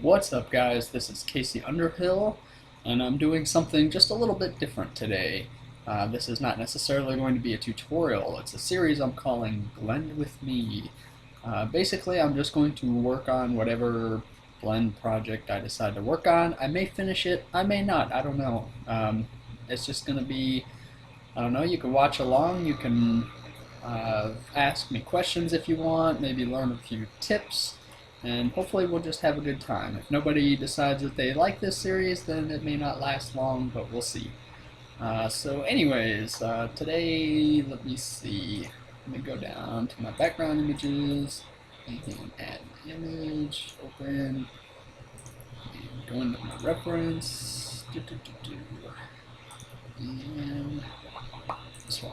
What's up, guys? This is Casey Underhill, and I'm doing something just a little bit different today. This is not necessarily going to be a tutorial. It's a series I'm calling Blend With Me. Basically, I'm just going to work on whatever blend project I decide to work on. I may finish it, I may not, I don't know. It's just going to be, I don't know, you can watch along, you can ask me questions if you want, maybe learn a few tips, and hopefully we'll just have a good time. If nobody decides that they like this series, then it may not last long, but we'll see. So anyways, today, let me see. Let me go down to my background images, and add an image, open, and go into my reference, and this one.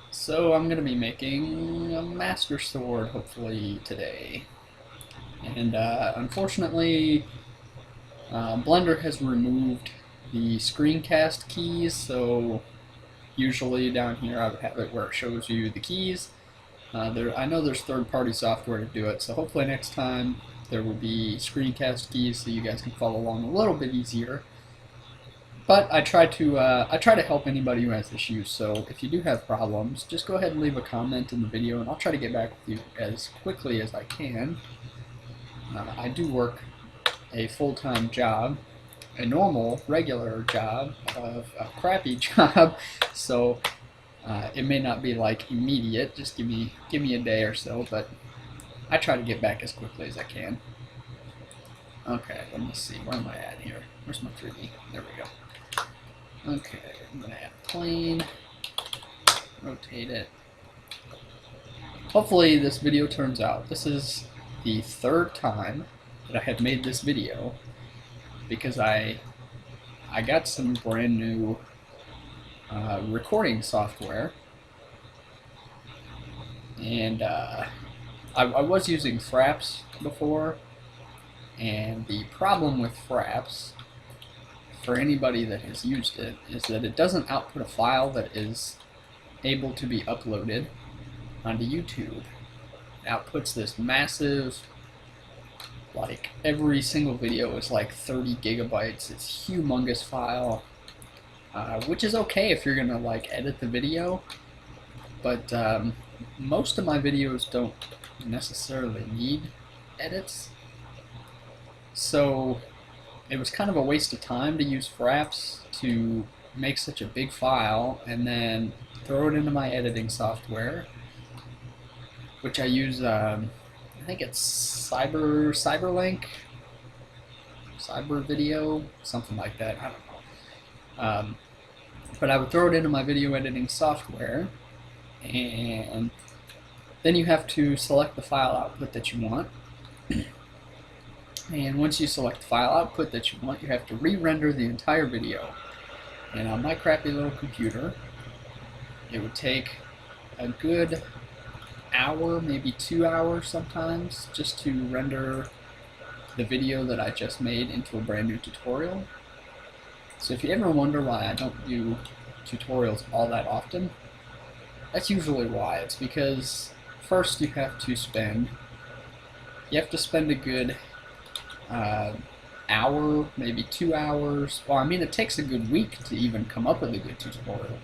So I'm going to be making a master sword hopefully today, and unfortunately Blender has removed the screencast keys, so usually down here I would have it where it shows you the keys. I know there's third-party software to do it, so hopefully next time there will be screencast keys so you guys can follow along a little bit easier. But I try to help anybody who has issues, so if you do have problems, just go ahead and leave a comment in the video, and I'll try to get back with you as quickly as I can. I do work a full-time job, a normal, regular job, of a crappy job, so it may not be like immediate. Just give me a day or so, but I try to get back as quickly as I can. Okay, let me see. Where am I at here? Where's my 3D? There we go. Okay, I'm going to add plane, rotate it. Hopefully this video turns out. This is the third time that I have made this video because I got some brand new recording software, and I was using Fraps before, and the problem with Fraps, for anybody that has used it, is that it doesn't output a file that is able to be uploaded onto YouTube. It outputs this massive, like every single video is like 30 gigabytes. It's a humongous file, which is okay if you're gonna like edit the video, but most of my videos don't necessarily need edits. So it was kind of a waste of time to use Fraps to make such a big file and then throw it into my editing software, which I use, I think it's Cyber Video, something like that, I don't know. But I would throw it into my video editing software, and then you have to select the file output that you want. And once you select the file output that you want, you have to re-render the entire video. And on my crappy little computer, it would take a good hour, maybe 2 hours sometimes, just to render the video that I just made into a brand new tutorial. So if you ever wonder why I don't do tutorials all that often, that's usually why. It's because first you have to spend a good hour, maybe 2 hours. Well, I mean, it takes a good week to even come up with a good tutorial.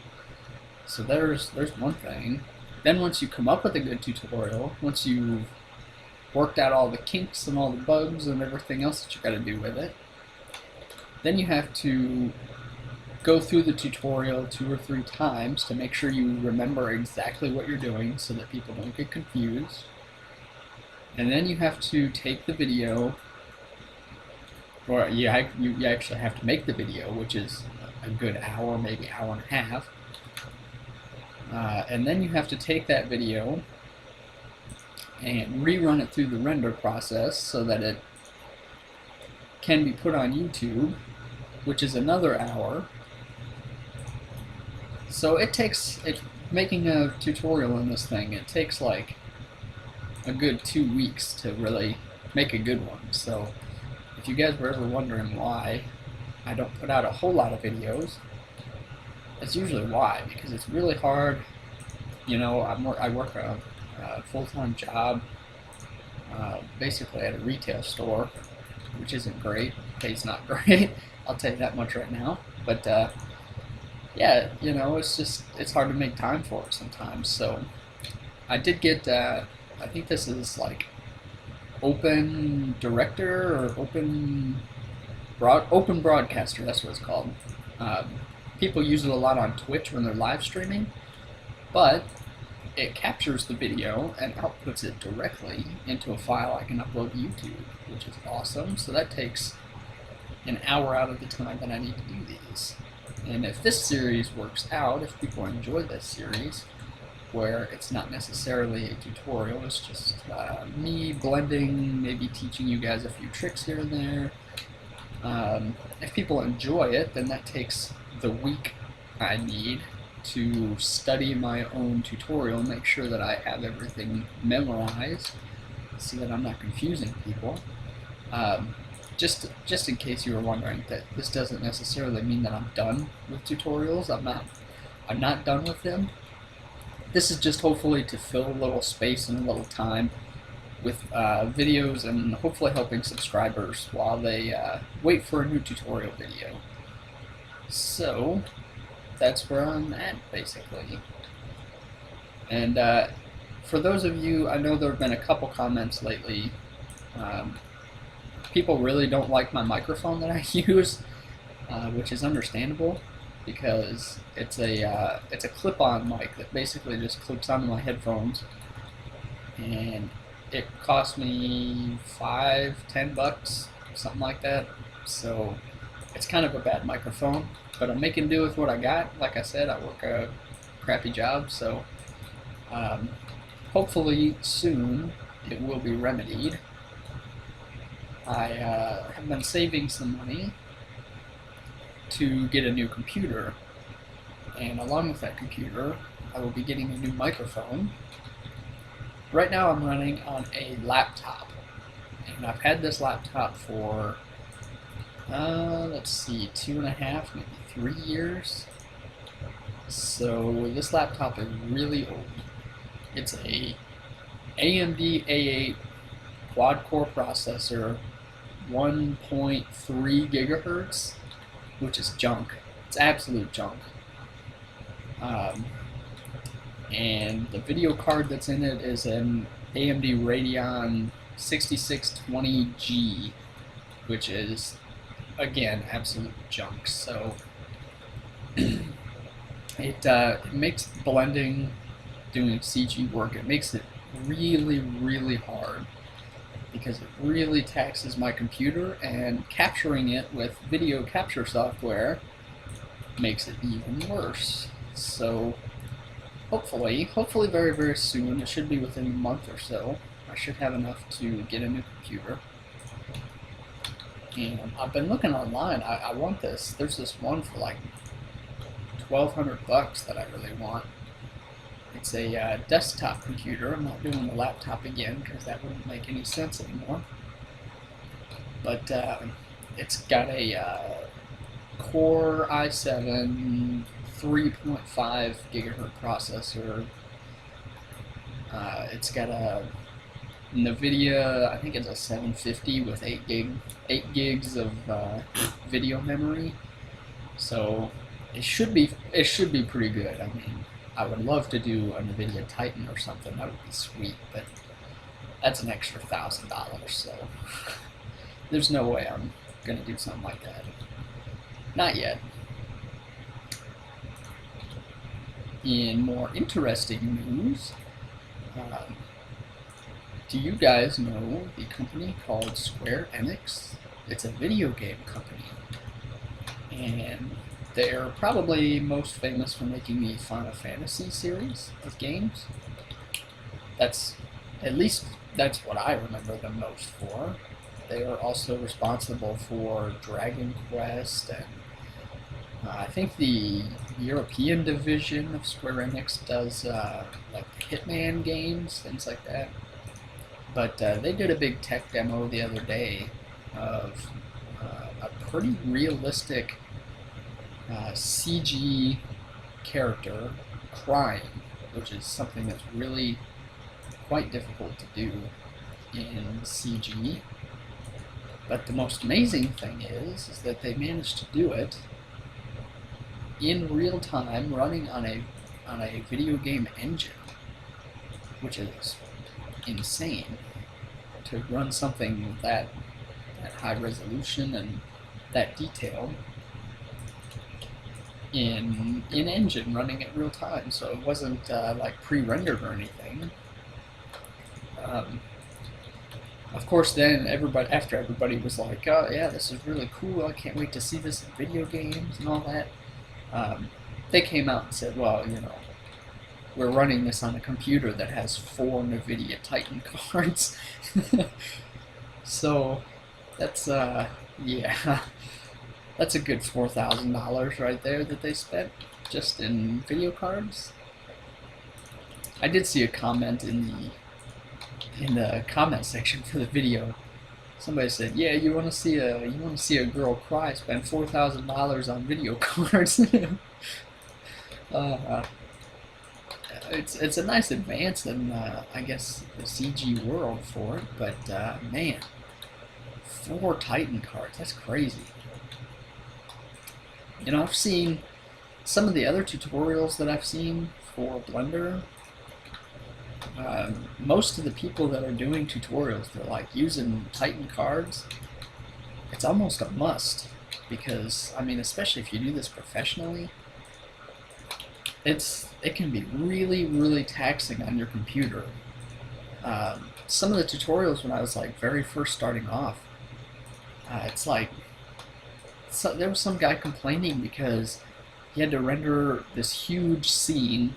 So there's one thing. Then once you come up with a good tutorial, once you've worked out all the kinks and all the bugs and everything else that you got to do with it, then you have to go through the tutorial 2 or 3 times to make sure you remember exactly what you're doing so that people don't get confused. And then you have to take the video, or you actually have to make the video, which is a good hour, maybe hour and a half. And then you have to take that video and rerun it through the render process so that it can be put on YouTube, which is another hour. So making a tutorial in this thing, it takes like a good 2 weeks to really make a good one. So if you guys were ever wondering why I don't put out a whole lot of videos, that's usually why, because it's really hard. You know, I work a full-time job. basically at a retail store, which isn't great. Pay's not great. I'll tell you that much right now. But yeah, you know, it's hard to make time for it sometimes. So I did get. I think this is like Open Director or Open Broadcaster. That's what it's called. People use it a lot on Twitch when they're live streaming, but it captures the video and outputs it directly into a file I can upload to YouTube, which is awesome. So that takes an hour out of the time that I need to do these. And if this series works out, if people enjoy this series, where it's not necessarily a tutorial, it's just me blending, maybe teaching you guys a few tricks here and there. If people enjoy it, then that takes the week I need to study my own tutorial, make sure that I have everything memorized, so that I'm not confusing people. Just in case you were wondering, that this doesn't necessarily mean that I'm done with tutorials. I'm not done with them. This is just hopefully to fill a little space and a little time with videos, and hopefully helping subscribers while they wait for a new tutorial video. So that's where I'm at, basically. And for those of you, I know there have been a couple comments lately. People really don't like my microphone that I use, which is understandable, because it's a clip-on mic that basically just clips onto my headphones, and it cost me $5-10, something like that. So it's kind of a bad microphone, but I'm making do with what I got. Like I said, I work a crappy job, so hopefully soon it will be remedied. I have been saving some money to get a new computer, and along with that computer, I will be getting a new microphone. Right now I'm running on a laptop, and I've had this laptop for, let's see, 2.5, maybe 3 years. So this laptop is really old. It's a AMD A8 quad-core processor, 1.3 gigahertz, which is junk. It's absolute junk. And the video card that's in it is an AMD Radeon 6620G, which is, again, absolute junk. So it makes blending, doing CG work, it makes it really, really hard, because it really taxes my computer, and capturing it with video capture software makes it even worse. So hopefully very, very soon, it should be within a month or so, I should have enough to get a new computer. And I've been looking online. I want this. There's this one for like $1,200 that I really want. It's a desktop computer. I'm not doing the laptop again, because that wouldn't make any sense anymore. But it's got a Core i7 3.5 gigahertz processor. It's got a NVIDIA, I think it's a 750 with 8 gigs of video memory. So it should be pretty good. I mean, I would love to do a NVIDIA Titan or something. That would be sweet, but that's an extra $1,000. So there's no way I'm gonna do something like that. Not yet. In more interesting news, do you guys know the company called Square Enix? It's a video game company, and they're probably most famous for making the Final Fantasy series of games. That's what I remember them most for. They are also responsible for Dragon Quest, and I think the European division of Square Enix does like Hitman games, things like that. But they did a big tech demo the other day of a pretty realistic CG character crying, which is something that's really quite difficult to do. in CG. But the most amazing thing is that they managed to do it in real time, running on a video game engine, which is insane to run something that high resolution and that detailed in engine running at real time. So it wasn't like pre-rendered or anything. Of course, then after everybody was like, "Oh yeah, this is really cool. I can't wait to see this in video games and all that." They came out and said, "Well, you know, we're running this on a computer that has 4 NVIDIA Titan cards." So that's yeah, that's a good $4,000 right there that they spent just in video cards. I did see a comment in the comment section for the video. Somebody said, "Yeah, you want to see a girl cry? Spend $4,000 on video cards." It's a nice advance in I guess the CG world for it, but man, 4 Titan cards, that's crazy. You know, I've seen some of the other tutorials that I've seen for Blender. Most of the people that are doing tutorials, they're like using Titan cards. It's almost a must, because I mean, especially if you do this professionally, it can be really taxing on your computer. Some of the tutorials when I was like very first starting off, it's like there was some guy complaining because he had to render this huge scene,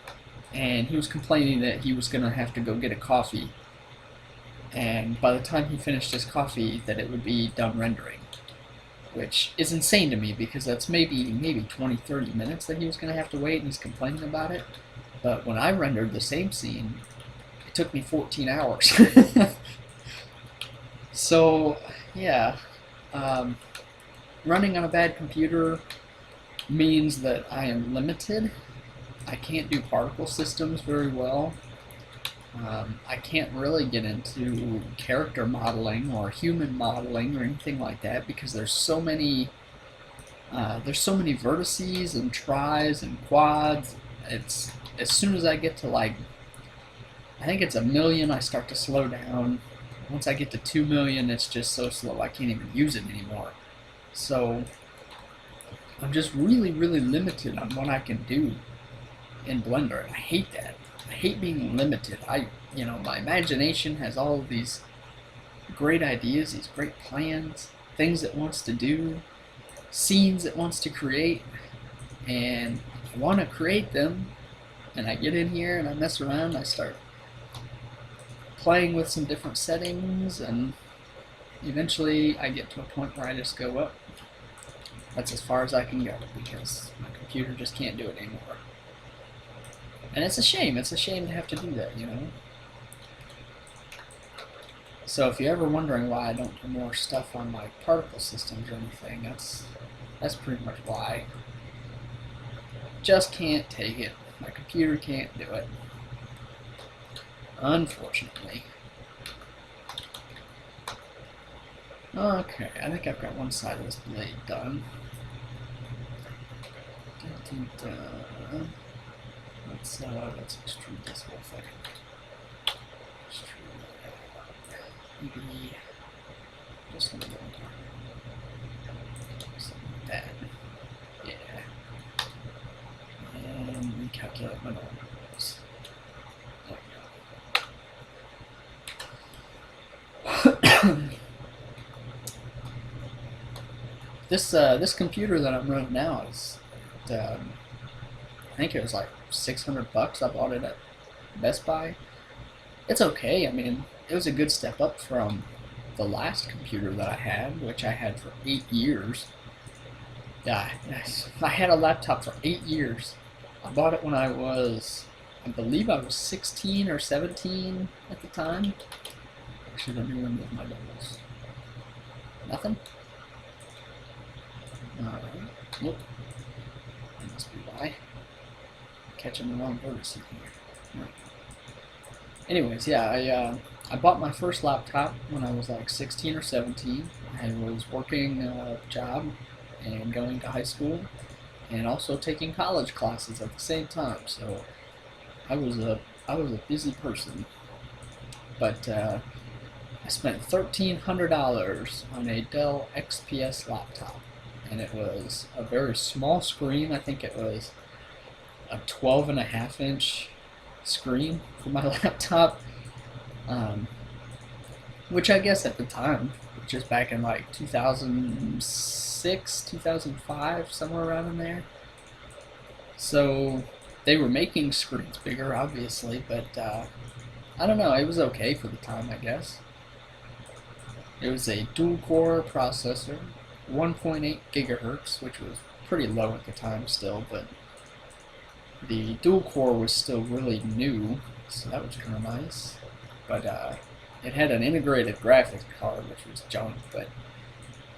and he was complaining that he was going to have to go get a coffee, and by the time he finished his coffee that it would be done rendering, which is insane to me because that's maybe 20-30 minutes that he was going to have to wait, and he's complaining about it. But when I rendered the same scene, it took me 14 hours. So yeah, running on a bad computer means that I am limited. I can't do particle systems very well. I can't really get into character modeling or human modeling or anything like that because there's so many vertices and tris and quads. It's as soon as I get to like, I think it's 1,000,000, I start to slow down. Once I get to 2,000,000, it's just so slow I can't even use it anymore. So I'm just really limited on what I can do in Blender, and I hate that. I hate being limited. My imagination has all of these great ideas, these great plans, things it wants to do, scenes it wants to create, and I want to create them, and I get in here and I mess around, I start playing with some different settings, and eventually I get to a point where I just go, well, that's as far as I can go because my computer just can't do it anymore. And it's a shame. It's a shame to have to do that, you know? So if you're ever wondering why I don't do more stuff on my particle systems or anything, that's pretty much why. Just can't take it. My computer can't do it. Unfortunately. Okay, I think I've got one side of this blade done. Let's extrude this whole thing. Maybe just a little bit. Something like that. Yeah. And recalculate my normals. There we go. This computer that I'm running now is, I think it was like $600. I bought it at Best Buy. It's okay. I mean, it was a good step up from the last computer that I had, which I had for 8 years. Yeah, I had a laptop for 8 years. I bought it when I believe I was 16 or 17 at the time. Actually, let me remove my doubles. Nothing? Alright. Nope. That must be why. Catching the wrong vertex in here. Right. Anyways, yeah, I bought my first laptop when I was like 16 or 17. I was working a job and going to high school and also taking college classes at the same time. So I was a I was a busy person. But I spent $1,300 on a Dell XPS laptop, and it was a very small screen. I think it was a 12.5-inch screen for my laptop, um, which I guess at the time, which is back in like 2006, 2005, somewhere around in there. So they were making screens bigger, obviously, but I don't know. It was okay for the time, I guess. It was a dual-core processor, 1.8 gigahertz, which was pretty low at the time still, but the dual-core was still really new, so that was kind of nice. But it had an integrated graphics card, which was junk, but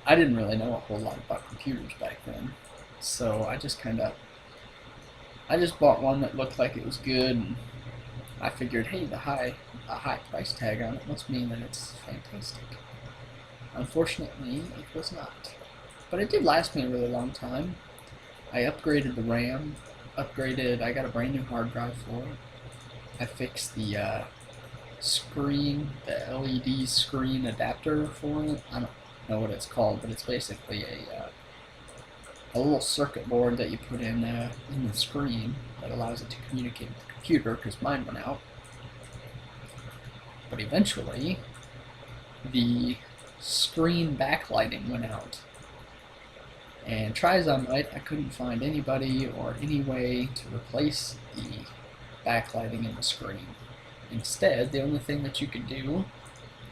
I didn't really know a whole lot about computers back then. So I just bought one that looked like it was good, and I figured, hey, a high price tag on it must mean that it's fantastic. Unfortunately, it was not. But it did last me a really long time. I upgraded the RAM, I got a brand new hard drive for it. I fixed the screen, the LED screen adapter for it. I don't know what it's called, but it's basically a little circuit board that you put in the screen that allows it to communicate with the computer, because mine went out. But eventually, the screen backlighting went out. And try as I might, I couldn't find anybody or any way to replace the backlighting in the screen. Instead, the only thing that you could do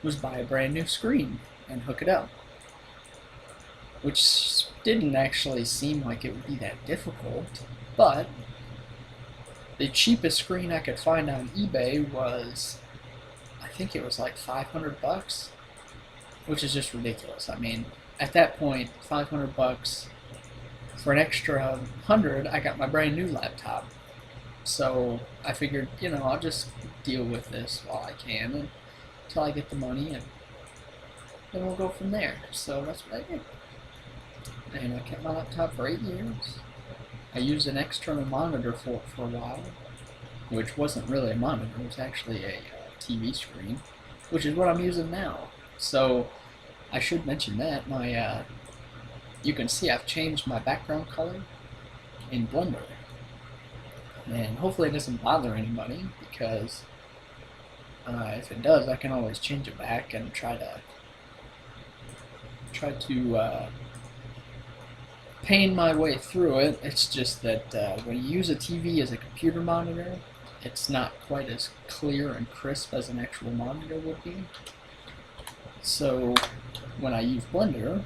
was buy a brand new screen and hook it up. Which didn't actually seem like it would be that difficult, but the cheapest screen I could find on eBay was, I think it was like $500, which is just ridiculous. I mean, at that point, $500 for an extra 100, I got my brand new laptop. So I figured, I'll just deal with this while I can until I get the money, and then we'll go from there. So that's what I did. And I kept my laptop for 8 years. I used an external monitor for it for a while, which wasn't really a monitor, it was actually a TV screen, which is what I'm using now. So I should mention that you can see I've changed my background color in Blender, and hopefully it doesn't bother anybody, because if it does, I can always change it back and try to pain my way through it. It's just that when you use a TV as a computer monitor, it's not quite as clear and crisp as an actual monitor would be. So when I use Blender,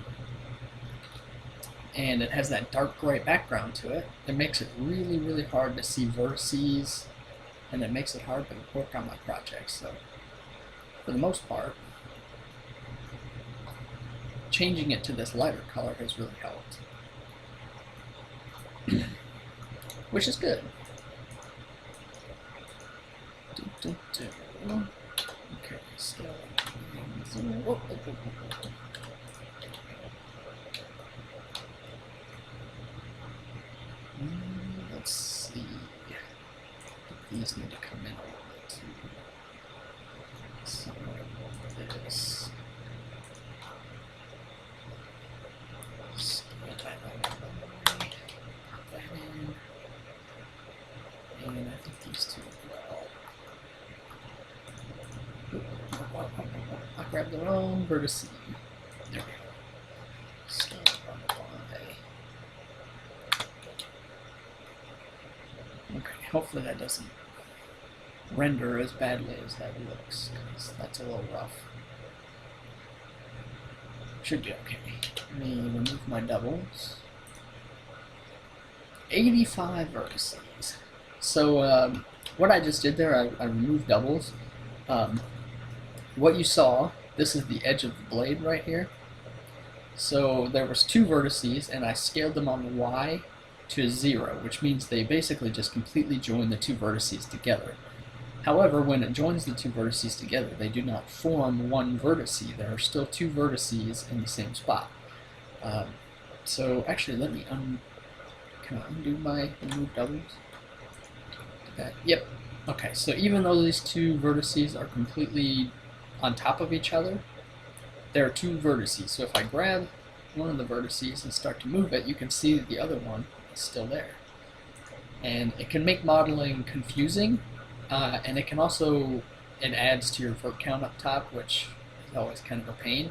and it has that dark gray background to it, it makes it really, really hard to see vertices, and it makes it hard to work on my projects. So for the most part, changing it to this lighter color has really helped. Which is good. Okay, so let's see. These need to come in a little bit too. Something like this. And I think these two as well. I grabbed the wrong vertice. There we go. So, okay, hopefully that doesn't render as badly as that looks, because that's a little rough. Should be okay. Let me remove my doubles. 85 vertices. So what I just did there, I removed doubles. What you saw, this is the edge of the blade right here. So there was 2 vertices, and I scaled them on the Y to 0, which means they basically just completely join the 2 vertices together. However, when it joins the two vertices together, they do not form one vertice. There are still two vertices in the same spot. So actually, let me can I undo my remove doubles? Okay. Yep. Okay, so even though these two vertices are completely on top of each other, there are two vertices. So if I grab one of the vertices and start to move it, you can see that the other one is still there. And it can make modeling confusing, and it can also, it adds to your vert count up top, which is always kind of a pain.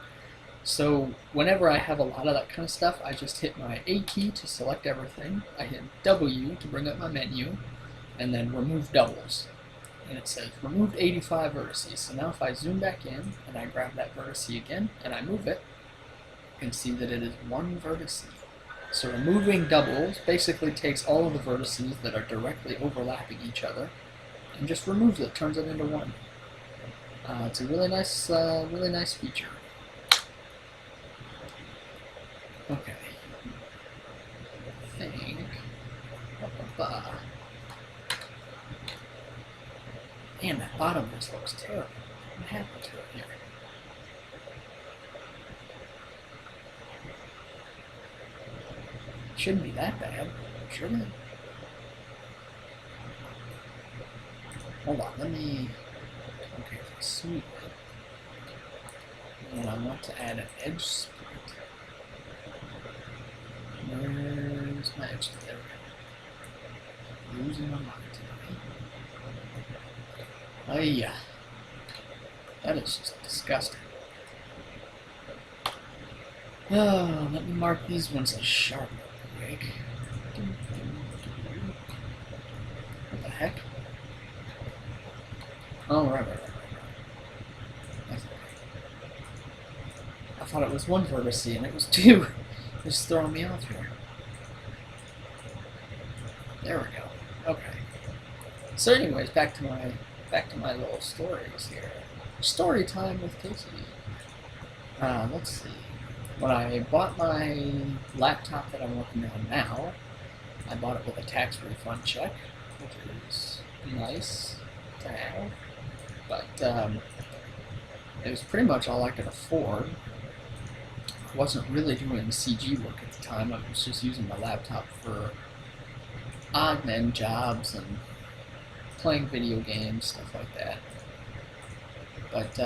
So whenever I have a lot of that kind of stuff, I just hit my A key to select everything. I hit W to bring up my menu, and then remove doubles. And it says removed 85 vertices. So now if I zoom back in and I grab that vertice again and I move it, you can see that it is one vertice. So removing doubles basically takes all of the vertices that are directly overlapping each other and just removes it, turns it into one. It's a really nice feature. Okay. I think. Man, that bottom of this looks terrible. What happened to it here? Shouldn't be that bad, should it? Hold on, let me... Okay, sweep it. And I want to add an edge split. Where's my edge split? There we go. Losing my mind today. Oh yeah. That is just disgusting. Oh, let me mark these ones as sharp real quick. What the heck? Oh, right. That's okay. I thought it was one vertice and it was two. It's throwing me off here. There we go. Okay. So anyways, back to my little stories here. Story time with Casey. Let's see. When I bought my laptop that I'm working on now, I bought it with a tax refund check, which is nice to have. But it was pretty much all I could afford. I wasn't really doing CG work at the time. I was just using my laptop for odd and end jobs and playing video games, stuff like that. But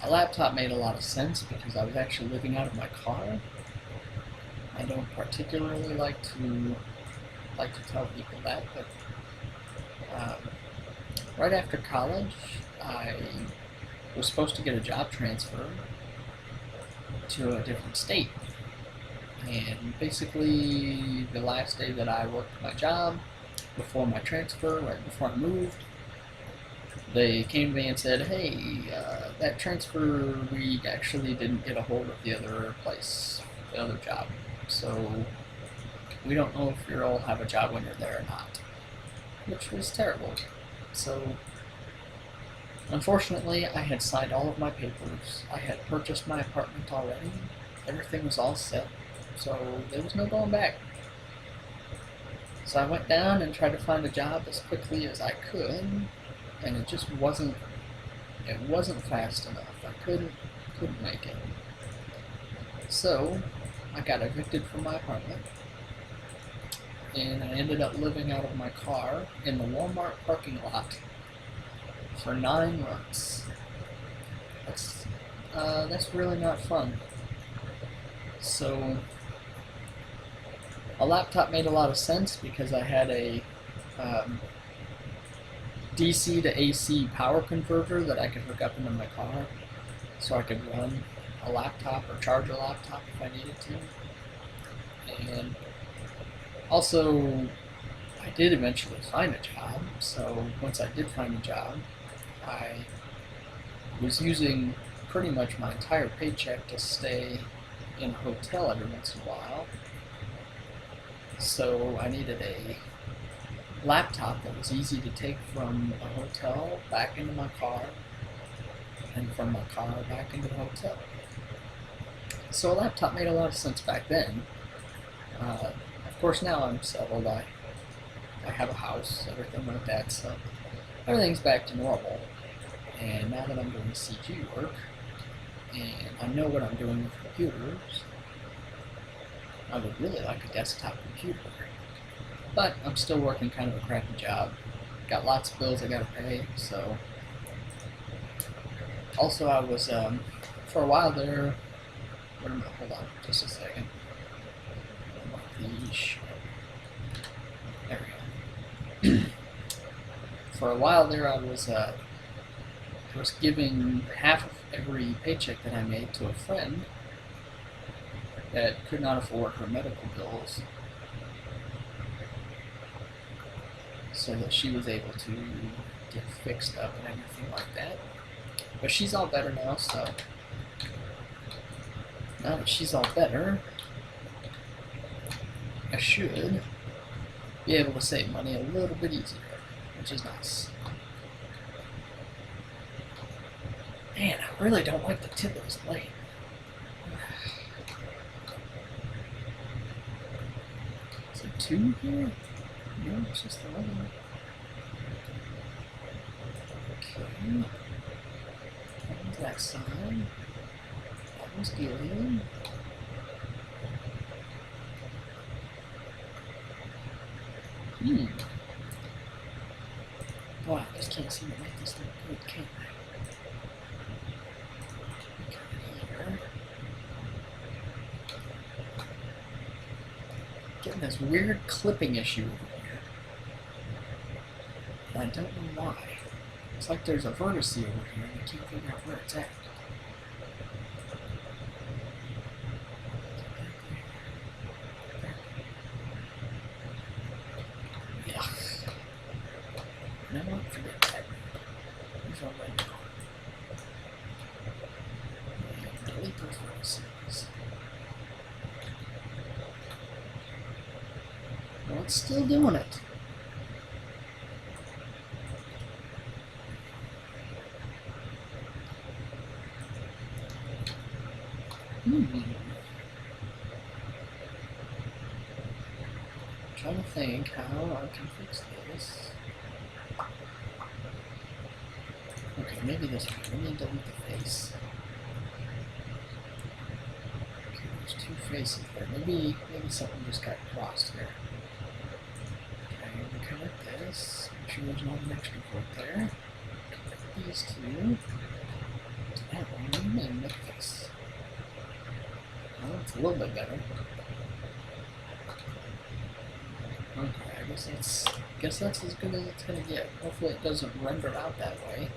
a laptop made a lot of sense because I was actually living out of my car. I don't particularly like to tell people that, but right after college, I was supposed to get a job transfer to a different state. And basically, the last day that I worked my job, before my transfer, right before I moved, they came to me and said, hey, that transfer, we actually didn't get a hold of the other place, the other job. So we don't know if you'll have a job when you're there or not. Which was terrible. So unfortunately, I had signed all of my papers. I had purchased my apartment already. Everything was all set. So there was no going back. So I went down and tried to find a job as quickly as I could, and it just wasn't fast enough. I couldn't make it. So I got evicted from my apartment, and I ended up living out of my car in the Walmart parking lot for 9 months. That's really not fun. So a laptop made a lot of sense because I had a DC to AC power converter that I could hook up into my car, so I could run a laptop or charge a laptop if I needed to. And also, I did eventually find a job, so once I did find a job, I was using pretty much my entire paycheck to stay in a hotel every once in a while. So I needed a laptop that was easy to take from a hotel back into my car, and from my car back into the hotel. So a laptop made a lot of sense back then. Of course now I'm settled. I have a house, everything like that, so everything's back to normal. And now that I'm doing CG work, and I know what I'm doing with computers, I would really like a desktop computer. But I'm still working kind of a crappy job. Got lots of bills I gotta pay, so. Also, I was, for a while there, hold on, just a second. There we go. For a while there, I was giving half of every paycheck that I made to a friend that could not afford her medical bills, so that she was able to get fixed up and everything like that. But she's all better now, so now that she's all better, I should be able to save money a little bit easier, which is nice. Man, I really don't like the tip of this blade. Is there two here? No, it's just the one. Okay. That was that side. That was Gilead. Boy, I just can't seem to make this look good, can I? Here. Getting this weird clipping issue over here. And I don't know why. It's like there's a vertex over here and I can't figure out where it's at. Yeah. You know what? Forget that. He's all right now. And delete those vertices. Well, it's still doing it. I'm trying to think how I can fix this. Okay, maybe this way. Let me delete the face. Okay, there's two faces there. Maybe something just got crossed here. Okay, connect this. Make sure there's not an extra port there. Connect these two to that one and make this. Well, it's a little bit better. Okay, I guess that's as good as it's gonna get. Hopefully it doesn't render out that way,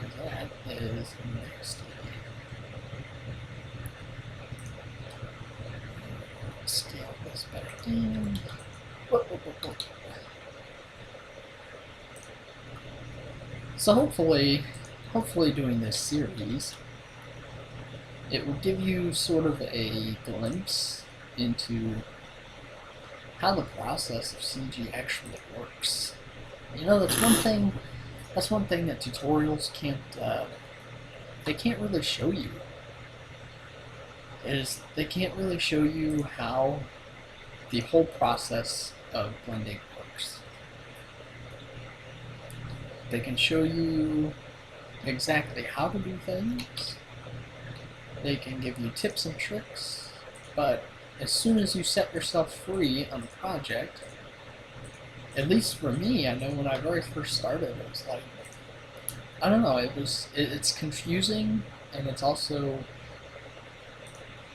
because that is nasty. Scale this back in. So hopefully doing this series, it will give you sort of a glimpse into how the process of CG actually works. You know, that's one thing that tutorials can't, they can't really show you. Is they can't really show you how the whole process of blending works. They can show you exactly how to do things. They can give you tips and tricks, but as soon as you set yourself free on a project, at least for me, I know when I very first started, it was like, I don't know, it's confusing, and it's also,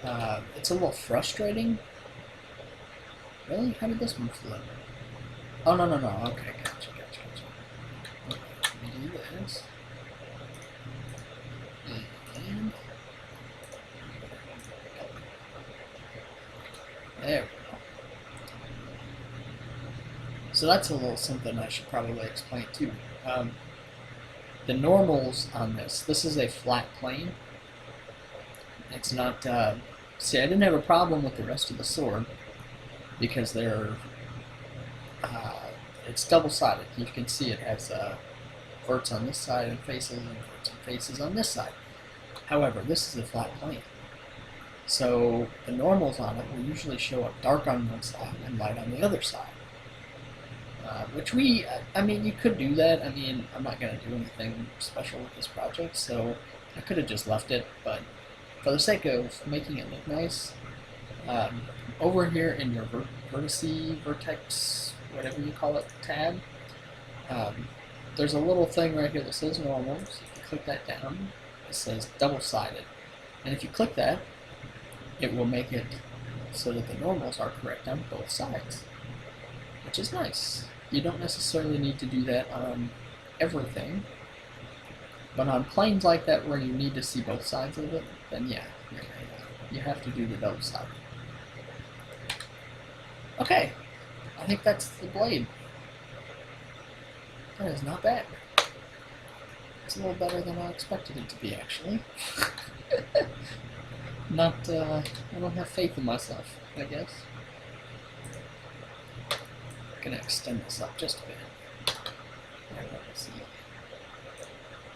it's a little frustrating. Really? How did this one flip? Oh, no, okay, gotcha. Okay, let me do this. And there we go. So that's a little something I should probably explain too. The normals on this is a flat plane. It's not, see, I didn't have a problem with the rest of the sword because it's double-sided. You can see it has verts on this side and faces, and verts and faces on this side. However, this is a flat plane. So the normals on it will usually show up dark on one side and light on the other side. which I mean, you could do that. I mean, I'm not going to do anything special with this project, so I could have just left it, but for the sake of making it look nice, um, over here in your vertex, whatever you call it, tab, um, there's a little thing right here that says normals. If you click that down, it says double-sided. And if you click that, it will make it so that the normals are correct on both sides, which is nice. You don't necessarily need to do that on everything, but on planes like that where you need to see both sides of it, then yeah, you have to do the double side. Okay, I think that's the blade. That is not bad. It's a little better than I expected it to be, actually. I don't have faith in myself, I guess. I'm gonna extend this up just a bit. Let's see.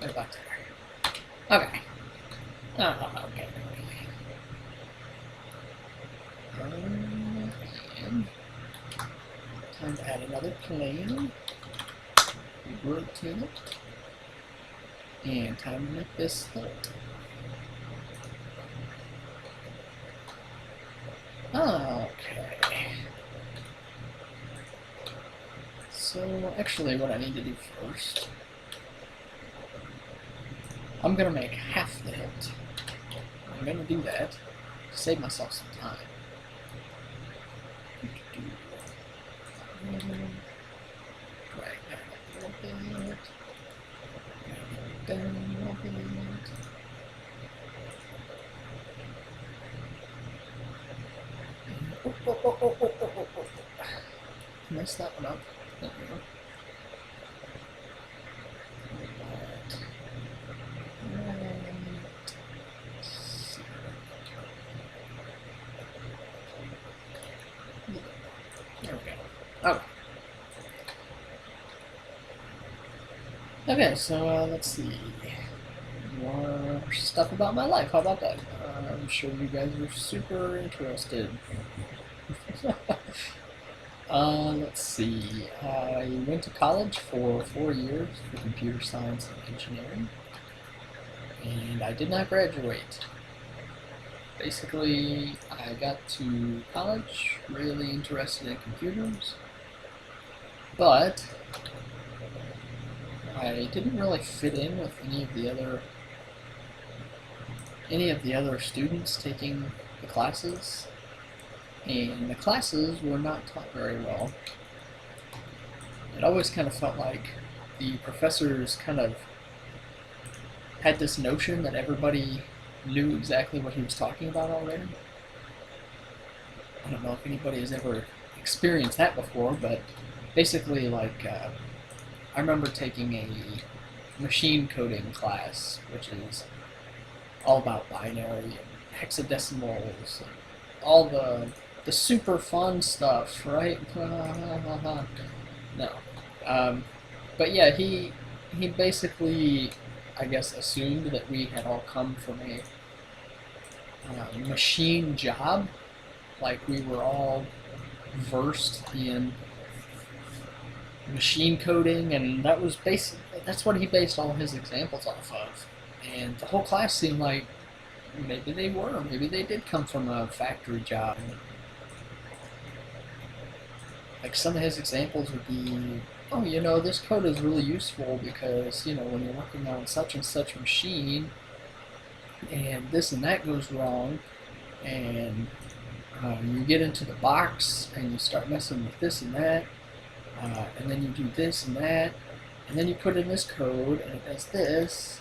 Right about there. Okay. Okay. And time to add another plane. Rotate it. And time to make this thick. Okay. So, actually, what I need to do first, I'm gonna make half the hilt. I'm gonna do that to save myself some time. Drag that a little bit. Drag it down a little bit. Oh. Mess that one up. There we go. There we go. Okay. Okay, so let's see. More stuff about my life. How about that? I'm sure you guys are super interested. Let's see. I went to college for 4 years for computer science and engineering, and I did not graduate. Basically, I got to college really interested in computers, but I didn't really fit in with any of the other students taking the classes. And the classes were not taught very well. It always kind of felt like the professors kind of had this notion that everybody knew exactly what he was talking about already. I don't know if anybody has ever experienced that before, but basically, like, I remember taking a machine coding class, which is all about binary and hexadecimals and all the super fun stuff, right? No. But yeah, he basically, I guess, assumed that we had all come from a machine job, like we were all versed in machine coding, and that's what he based all his examples off of. And the whole class seemed like maybe they did come from a factory job. Like, some of his examples would be, oh, you know, this code is really useful because, you know, when you're working on such and such machine, and this and that goes wrong, and you get into the box, and you start messing with this and that, and then you do this and that, and then you put in this code, and it does this,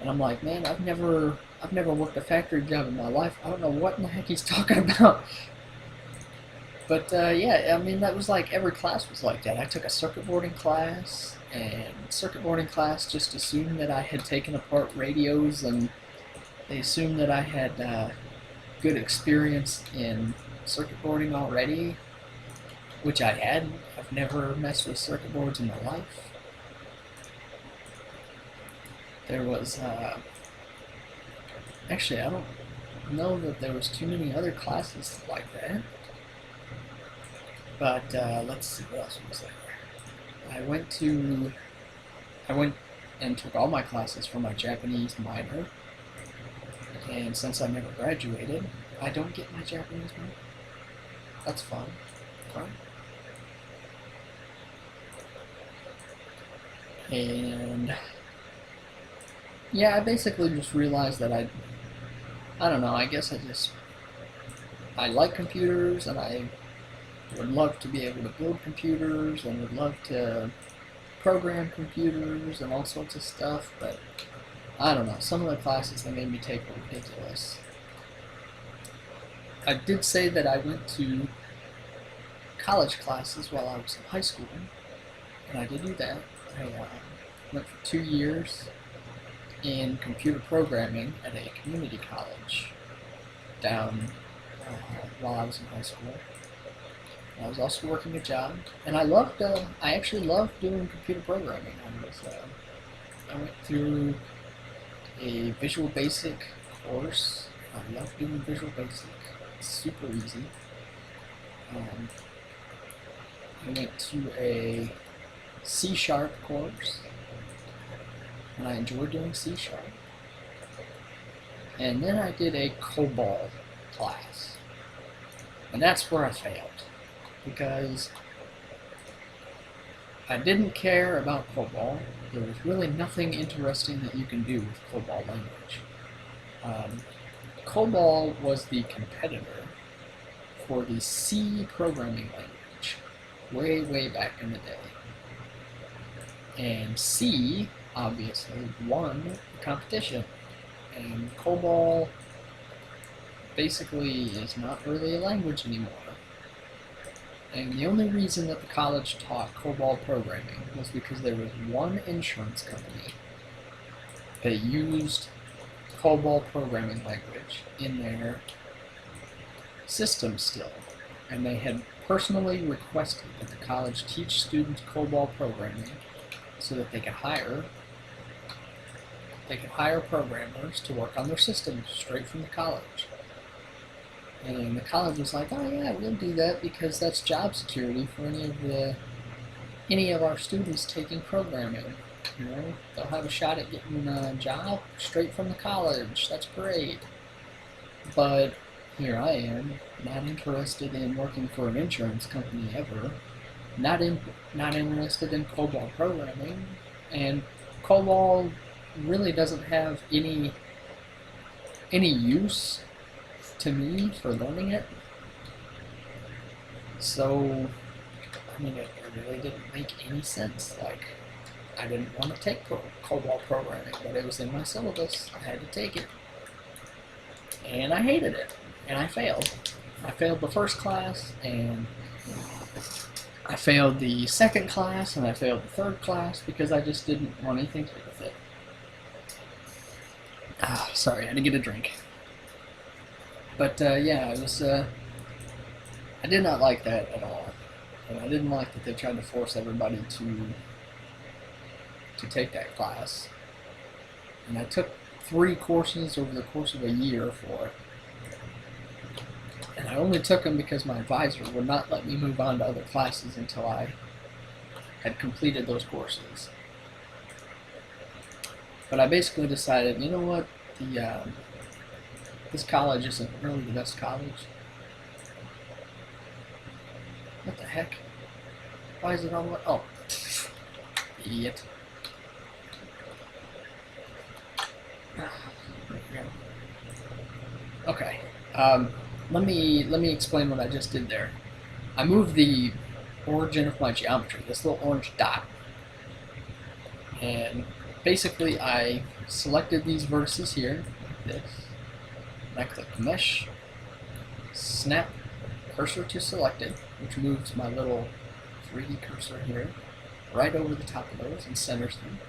and I'm like, man, I've never worked a factory job in my life. I don't know what in the heck he's talking about. But yeah, I mean, that was like every class was like that. I took a circuit boarding class, and circuit boarding class just assumed that I had taken apart radios, and they assumed that I had good experience in circuit boarding already, which I hadn't. I've never messed with circuit boards in my life. There was, actually, I don't know that there was too many other classes like that. But let's see, what else was there? I went to I went and took all my classes for my Japanese minor, and since I never graduated, I don't get my Japanese minor. That's fun. Fun. And yeah, I basically just realized that I don't know, I guess I like computers, and I would love to be able to build computers, and would love to program computers and all sorts of stuff, but I don't know, some of the classes they made me take were ridiculous. I did say that I went to college classes while I was in high school, and I did do that. I went for 2 years in computer programming at a community college down while I was in high school. I was also working a job, and I actually loved doing computer programming. I went through a Visual Basic course. I love doing Visual Basic. It's super easy. I went to a C# course, and I enjoyed doing C#. And then I did a COBOL class, and that's where I failed, because I didn't care about COBOL. There was really nothing interesting that you can do with COBOL language. COBOL was the competitor for the C programming language way back in the day. And C obviously won the competition. And COBOL basically is not really a language anymore. And the only reason that the college taught COBOL programming was because there was one insurance company that used COBOL programming language in their system still. And they had personally requested that the college teach students COBOL programming so that they could hire programmers to work on their systems straight from the college. And the college was like, oh yeah, we'll do that because that's job security for any of our students taking programming. You know, they'll have a shot at getting a job straight from the college. That's great. But here I am, not interested in working for an insurance company ever. Not interested in COBOL programming, and COBOL really doesn't have any use to me for learning it. So, I mean, it really didn't make any sense. Like, I didn't want to take COBOL programming, but it was in my syllabus. I had to take it. And I hated it. And I failed. I failed the first class, and I failed the second class, and I failed the third class because I just didn't want anything to do with it. Sorry, I had to get a drink. But yeah, it was. I did not like that at all, and I didn't like that they tried to force everybody to take that class. And I took 3 courses over the course of a year for it. And I only took them because my advisor would not let me move on to other classes until I had completed those courses. But I basically decided, you know what, this college isn't really the best college. What the heck? Why is it on what? Oh, idiot. Okay. Let me explain what I just did there. I moved the origin of my geometry, this little orange dot, and basically I selected these vertices here, like this, and I clicked Mesh, Snap Cursor to Selected, which moves my little 3D cursor here right over the top of those and centers them.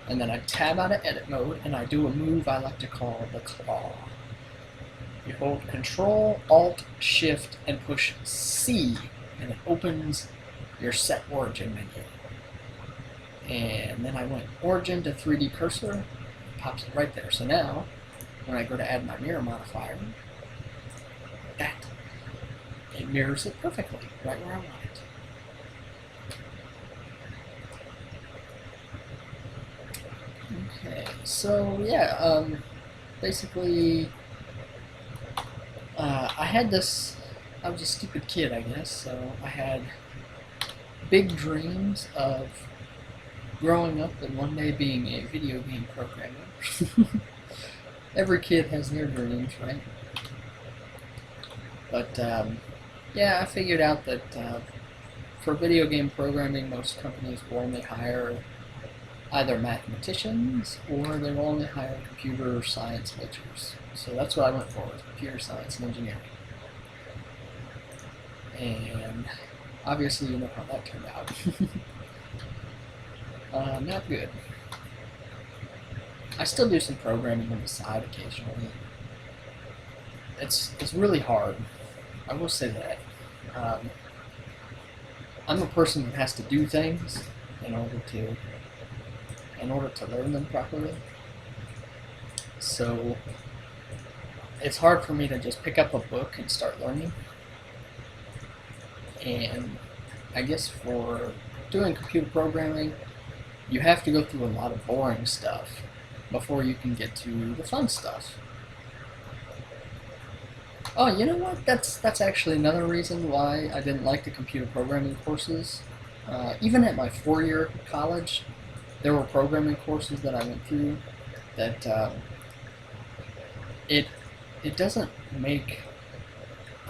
And then I tab out of Edit Mode, and I do a move I like to call the claw. You hold Control, Alt, Shift, and push C, and it opens your Set Origin menu. And then I went Origin to 3D Cursor, it pops it right there. So now, when I go to add my mirror modifier, it mirrors it perfectly, right where I want it. So yeah, basically, I had this. I was a stupid kid, I guess. So I had big dreams of growing up and one day being a video game programmer. Every kid has their dreams, right? But yeah, I figured out that for video game programming, most companies will only hire either mathematicians or they will only hire computer science majors. So that's what I went for, was computer science and engineering. And obviously you know how that turned out. Not good. I still do some programming on the side occasionally. It's really hard. I will say that. Um, I'm a person who has to do things in order to learn them properly. So it's hard for me to just pick up a book and start learning. And I guess for doing computer programming, you have to go through a lot of boring stuff before you can get to the fun stuff. Oh, you know what? That's actually another reason why I didn't like the computer programming courses. Even at my four-year college, there were programming courses that I went through that it it doesn't make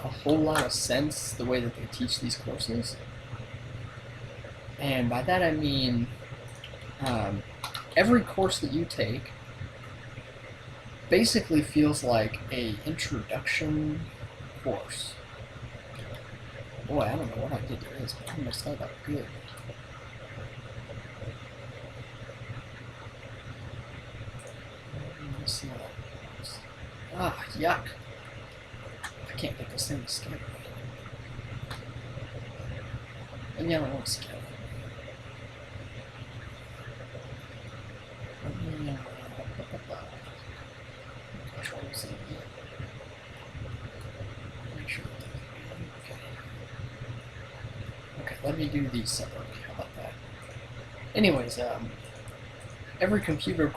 a whole lot of sense the way that they teach these courses. And by that I mean every course that you take basically feels like a introduction course. Boy, I don't know what I did to this, but I messed that up good. Let's see how that goes. Ah, yuck. I can't get this thing to scale. Maybe I don't want to scale it. Controls in here. Make sure. Okay, let me do these separately. How about that? Anyways, every computer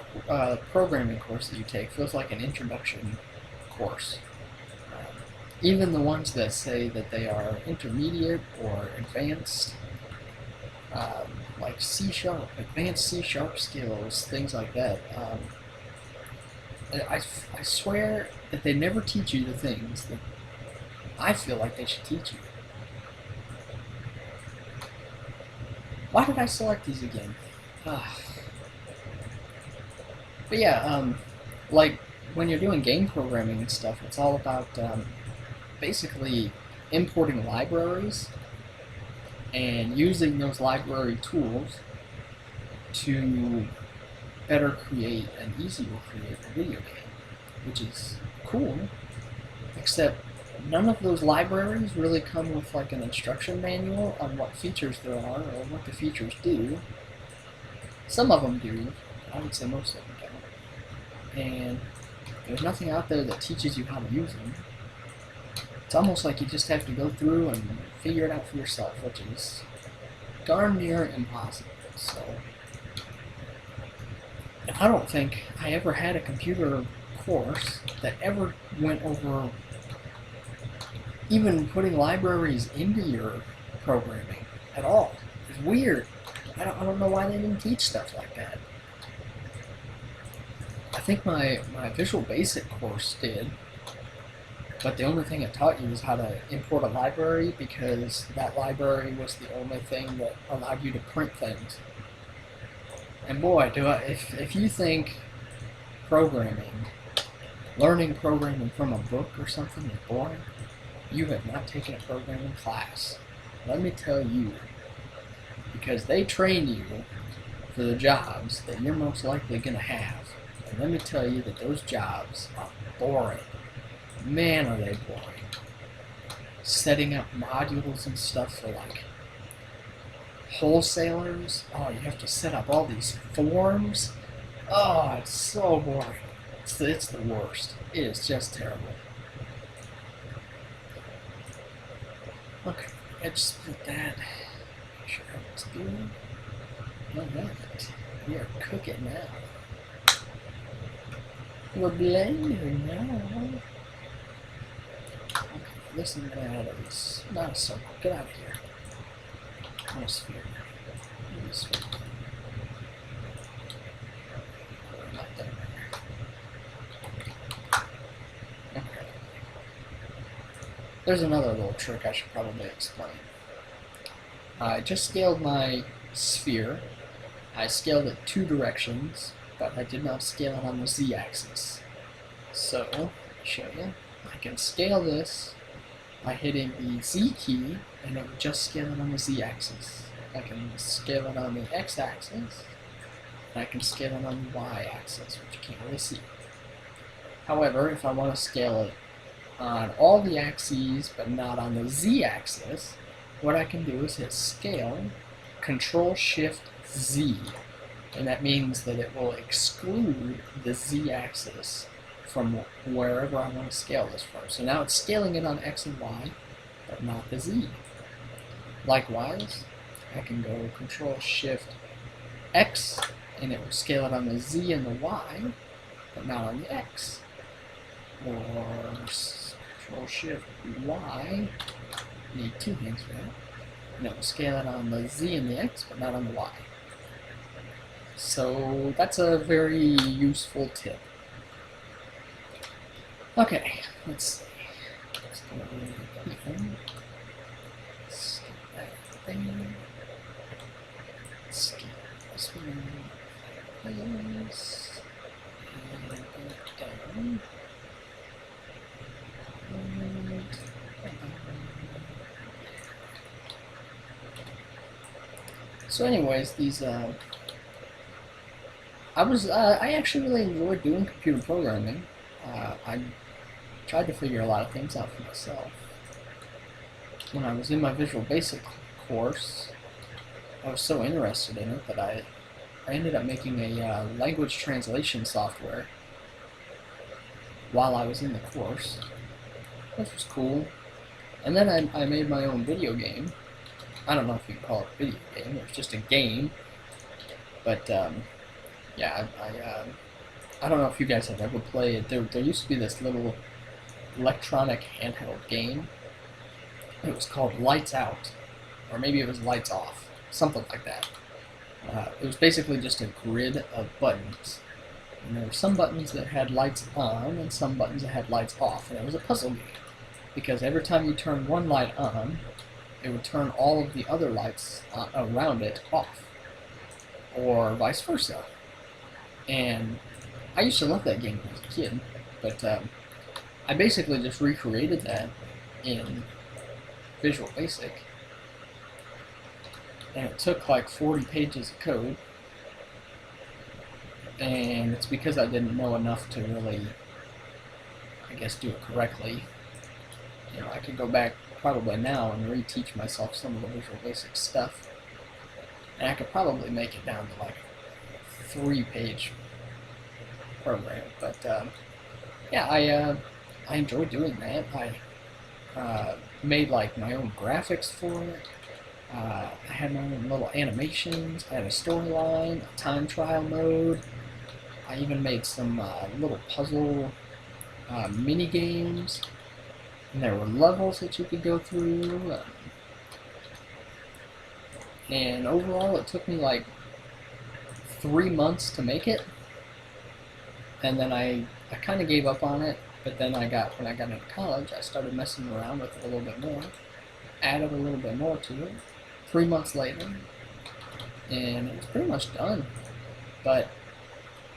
programming course that you take feels like an introduction course. Even the ones that say that they are intermediate or advanced, like C#, advanced C# skills, things like that. I swear that they never teach you the things that I feel like they should teach you. Why did I select these again? But yeah, like when you're doing game programming and stuff, it's all about basically importing libraries and using those library tools to better create and easier create a video game, which is cool, except none of those libraries really come with like an instruction manual on what features there are or what the features do. Some of them do, I would say most of them don't. And there's nothing out there that teaches you how to use them. It's almost like you just have to go through and figure it out for yourself, which is darn near impossible. So, I don't think I ever had a computer course that ever went over even putting libraries into your programming at all. It's weird. I don't know why they didn't teach stuff like that. I think my Visual Basic course did, but the only thing it taught you was how to import a library because that library was the only thing that allowed you to print things. And boy, if you think programming, learning programming from a book or something is boring, you have not taken a programming class. Let me tell you, because they train you for the jobs that you're most likely going to have. And let me tell you that those jobs are boring. Man, are they boring. Setting up modules and stuff for like wholesalers. Oh, you have to set up all these forms. Oh, it's so boring. It's the worst. It is just terrible. Okay, I just put that. Make sure everything's good. All right, we are cooking now. We're blending now. Okay, this is bananas. Not a circle. Get out of here. Not a sphere. Not a sphere. Not there. Okay. There's another little trick I should probably explain. I just scaled my sphere. I scaled it 2 directions, but I did not scale it on the z-axis. So, let me show you. I can scale this by hitting the Z key, and it would just scale it on the Z-axis. I can scale it on the X-axis, and I can scale it on the Y-axis, which you can't really see. However, if I want to scale it on all the axes, but not on the Z-axis, what I can do is hit Scale, Control-Shift-Z, and that means that it will exclude the Z-axis from wherever I want to scale this from. So now it's scaling it on X and Y, but not the Z. Likewise, I can go Control-Shift-X, and it will scale it on the Z and the Y, but not on the X. Or Control-Shift-Y, need 2 hands for that, and it will scale it on the Z and the X, but not on the Y. So that's a very useful tip. Okay, let's see. Let's go over here. Skip that thing. Skip this one. This. And go down. So anyways, these I actually really enjoyed doing computer programming. I tried to figure a lot of things out for myself. When I was in my Visual Basic course, I was so interested in it that I ended up making a language translation software while I was in the course, which was cool. And then I made my own video game. I don't know if you can call it a video game, it was just a game. But yeah, I don't know if you guys have ever played. There used to be this little electronic handheld game. It was called Lights Out, or maybe it was Lights Off, something like that. It was basically just a grid of buttons, and there were some buttons that had lights on and some buttons that had lights off, and it was a puzzle game, because every time you turned one light on, it would turn all of the other lights around it off, or vice versa. And I used to love that game when I was a kid, but I basically just recreated that in Visual Basic, and it took like 40 pages of code, and it's because I didn't know enough to really, I guess, do it correctly. You know, I could go back probably now and reteach myself some of the Visual Basic stuff, and I could probably make it down to like a 3-page program. But yeah, I enjoy doing that. I made like my own graphics for it. I had my own little animations. I had a storyline, a time trial mode. I even made some little puzzle mini games, and there were levels that you could go through. And overall, it took me like 3 months to make it. And then I kind of gave up on it, but then when I got into college, I started messing around with it a little bit more, added a little bit more to it. 3 months later, and it was pretty much done. But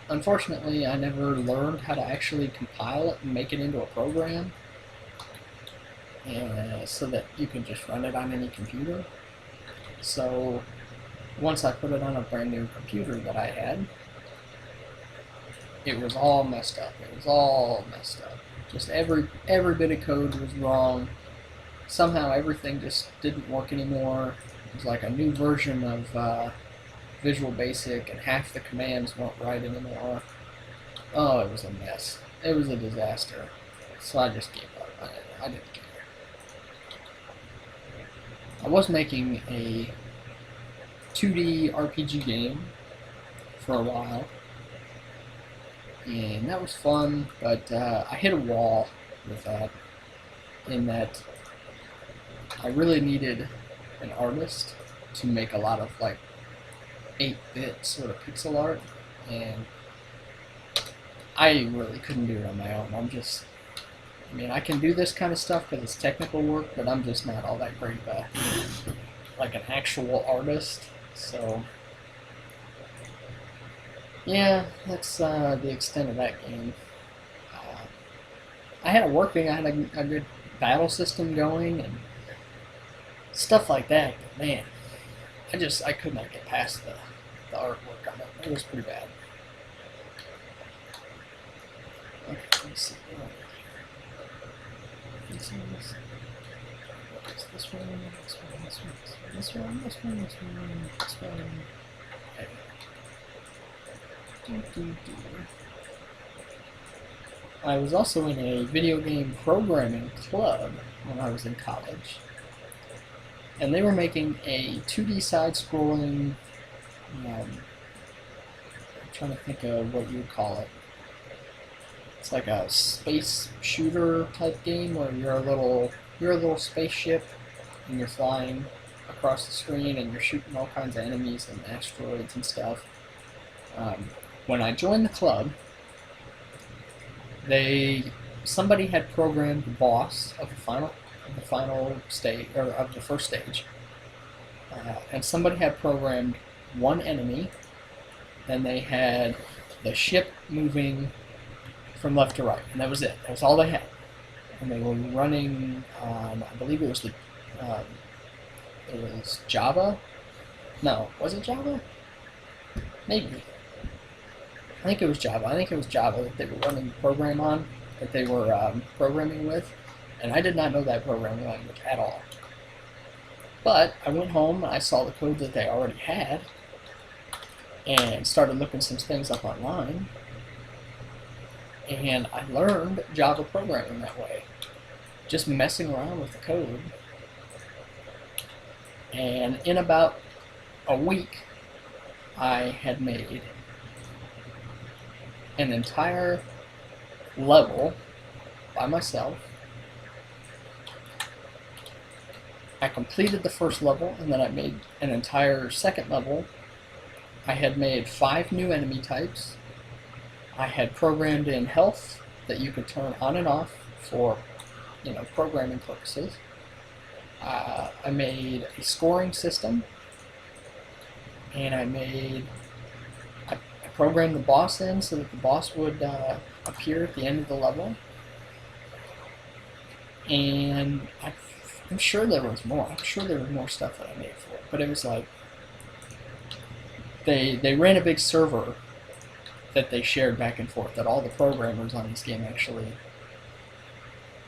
unfortunately, I never learned how to actually compile it and make it into a program, so that you can just run it on any computer. So once I put it on a brand new computer that I had, it was all messed up. It was all messed up. Just every bit of code was wrong. Somehow everything just didn't work anymore. It was like a new version of Visual Basic, and half the commands weren't right anymore. Oh, it was a mess. It was a disaster. So I just gave up. I didn't care. I was making a 2D RPG game for a while, and that was fun, but I hit a wall with that, in that I really needed an artist to make a lot of like 8-bit sort of pixel art, and I really couldn't do it on my own. I mean, I can do this kind of stuff because it's technical work, but I'm just not all that great of like an actual artist. So, yeah, that's the extent of that game. I had it working. I had a good battle system going and stuff like that. But man, I could not get past the artwork on it. It was pretty bad. Okay, let's see. This one, this one, this one, this one, this one, this one, this one, this one. Okay. I was also in a video game programming club when I was in college, and they were making a 2D side-scrolling, I'm trying to think of what you would call it. It's like a space shooter type game where you're a little spaceship and you're flying across the screen and you're shooting all kinds of enemies and asteroids and stuff. When I joined the club, somebody had programmed the boss of the final stage, or of the first stage, and somebody had programmed one enemy, and they had the ship moving from left to right, and that was it. That was all they had, and they were running on, I believe it was Java. No, was it Java? Maybe. I think it was Java. I think it was Java that they were running the program on, that they were programming with, and I did not know that programming language at all. But I went home and I saw the code that they already had, and started looking some things up online, and I learned Java programming that way, just messing around with the code. And in about a week, I had made an entire level by myself. I completed the first level, and then I made an entire second level. I had made 5 new enemy types. I had programmed in health that you could turn on and off for, programming purposes. I made a scoring system, and I programmed the boss in so that the boss would appear at the end of the level. And I'm sure there was more. I'm sure there was more stuff that I made for it. But it was like, they ran a big server that they shared back and forth, that all the programmers on this game actually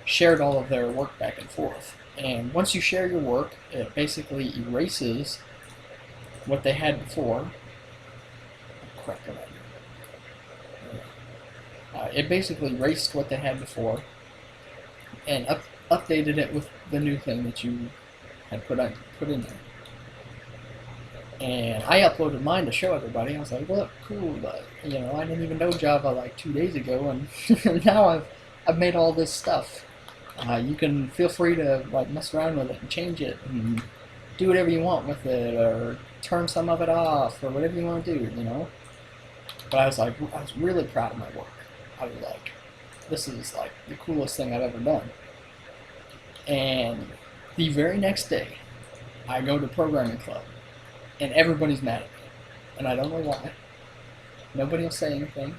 shared all of their work back and forth. And once you share your work, it basically erases what they had before. It basically erased what they had before and updated it with the new thing that you had put in there. And I uploaded mine to show everybody. I was like, "Look, cool!" But I didn't even know Java like 2 days ago, and now I've made all this stuff. You can feel free to like mess around with it and change it and do whatever you want with it, or turn some of it off, or whatever you want to do, But I was really proud of my work. I was like, this is like the coolest thing I've ever done. And the very next day, I go to programming club, and everybody's mad at me, and I don't know why. Nobody will say anything.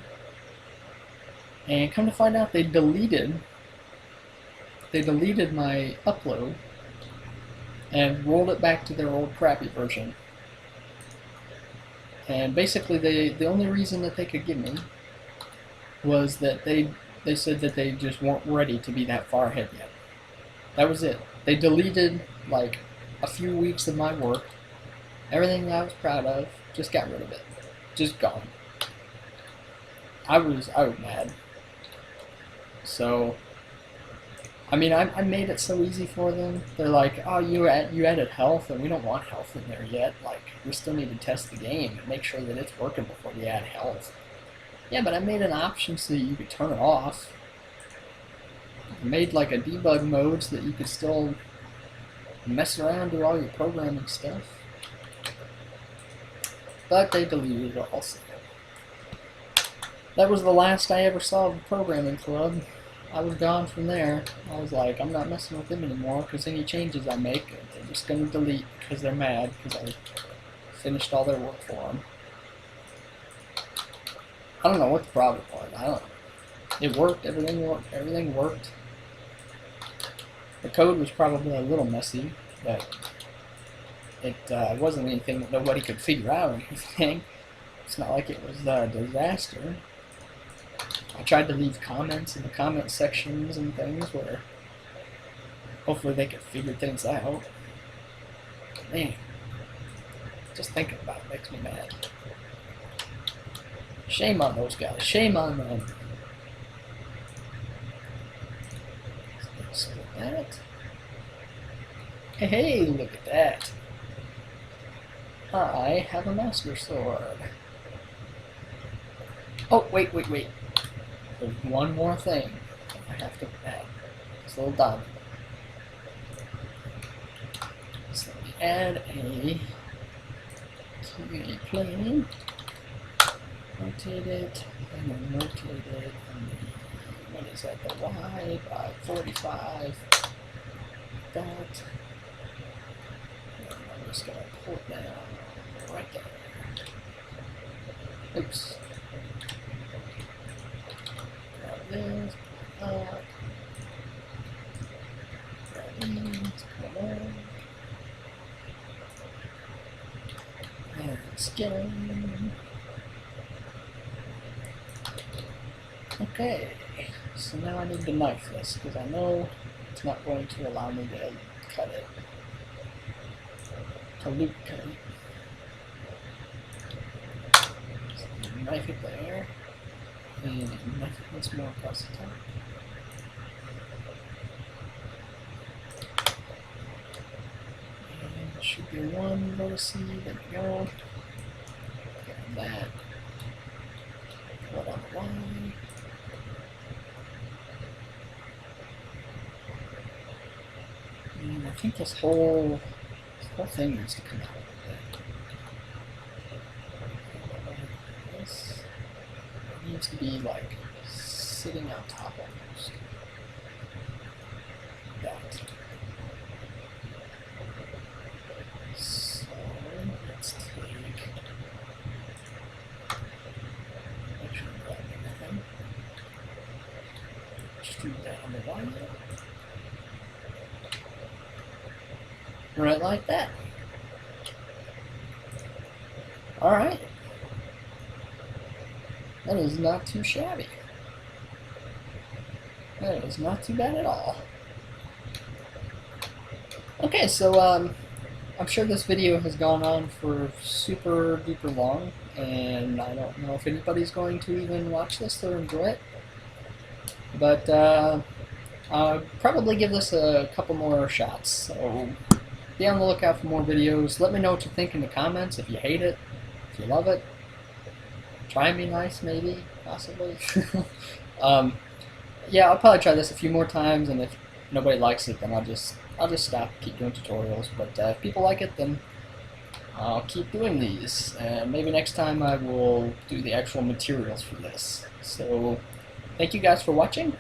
And come to find out, they deleted my upload and rolled it back to their old crappy version. And basically, the only reason that they could give me was that they said that they just weren't ready to be that far ahead yet. That was it. They deleted like a few weeks of my work, everything that I was proud of, just got rid of it, just gone. I was mad. So, I mean, I made it so easy for them. They're like, "Oh, you added health, and we don't want health in there yet. Like, we still need to test the game and make sure that it's working before we add health." Yeah, but I made an option so that you could turn it off. I made like a debug mode so that you could still mess around, do all your programming stuff. But they deleted it also. That was the last I ever saw of the programming club. I was gone from there. I was like, I'm not messing with them anymore because any changes I make, they're just going to delete because they're mad because I finished all their work for them. I don't know what the problem was. I don't know. It worked. Everything worked. Everything worked. The code was probably a little messy, but it wasn't anything that nobody could figure out or anything. It's not like it was a disaster. I tried to leave comments in the comment sections and things where hopefully they could figure things out. Man, just thinking about it makes me mad. Shame on those guys. Shame on them. Let's look at that. Hey, look at that. I have a master sword. Oh, wait. There's one more thing I have to add. This little diamond. So let me add a plane. Rotate it, and then rotate it, and what is that, the Y by 45, that, and I'm just going to pull it down right there. Oops. Grab this, up, grab these, come on, and skin. Okay, so now I need to knife this because I know it's not going to allow me to cut it, to loop cut it. So knife it there, and knife it once more across the top. And there should be one vertice, there we go. Grab that, put on the line. And I think this whole thing needs to come out a little bit. This needs to be like sitting on top almost. That. So let's take. Make sure I'm grabbing everything. Extrude that on the line. Right like that. Alright. That is not too shabby. That is not too bad at all. Okay, so I'm sure this video has gone on for super duper long, and I don't know if anybody's going to even watch this or enjoy it. But I'll probably give this a couple more shots. So be on the lookout for more videos. Let me know what you think in the comments, if you hate it, if you love it. Try and be nice, maybe, possibly. Yeah, I'll probably try this a few more times, and if nobody likes it, then I'll just stop, keep doing tutorials. But if people like it, then I'll keep doing these. And maybe next time I will do the actual materials for this. So thank you guys for watching,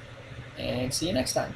and see you next time.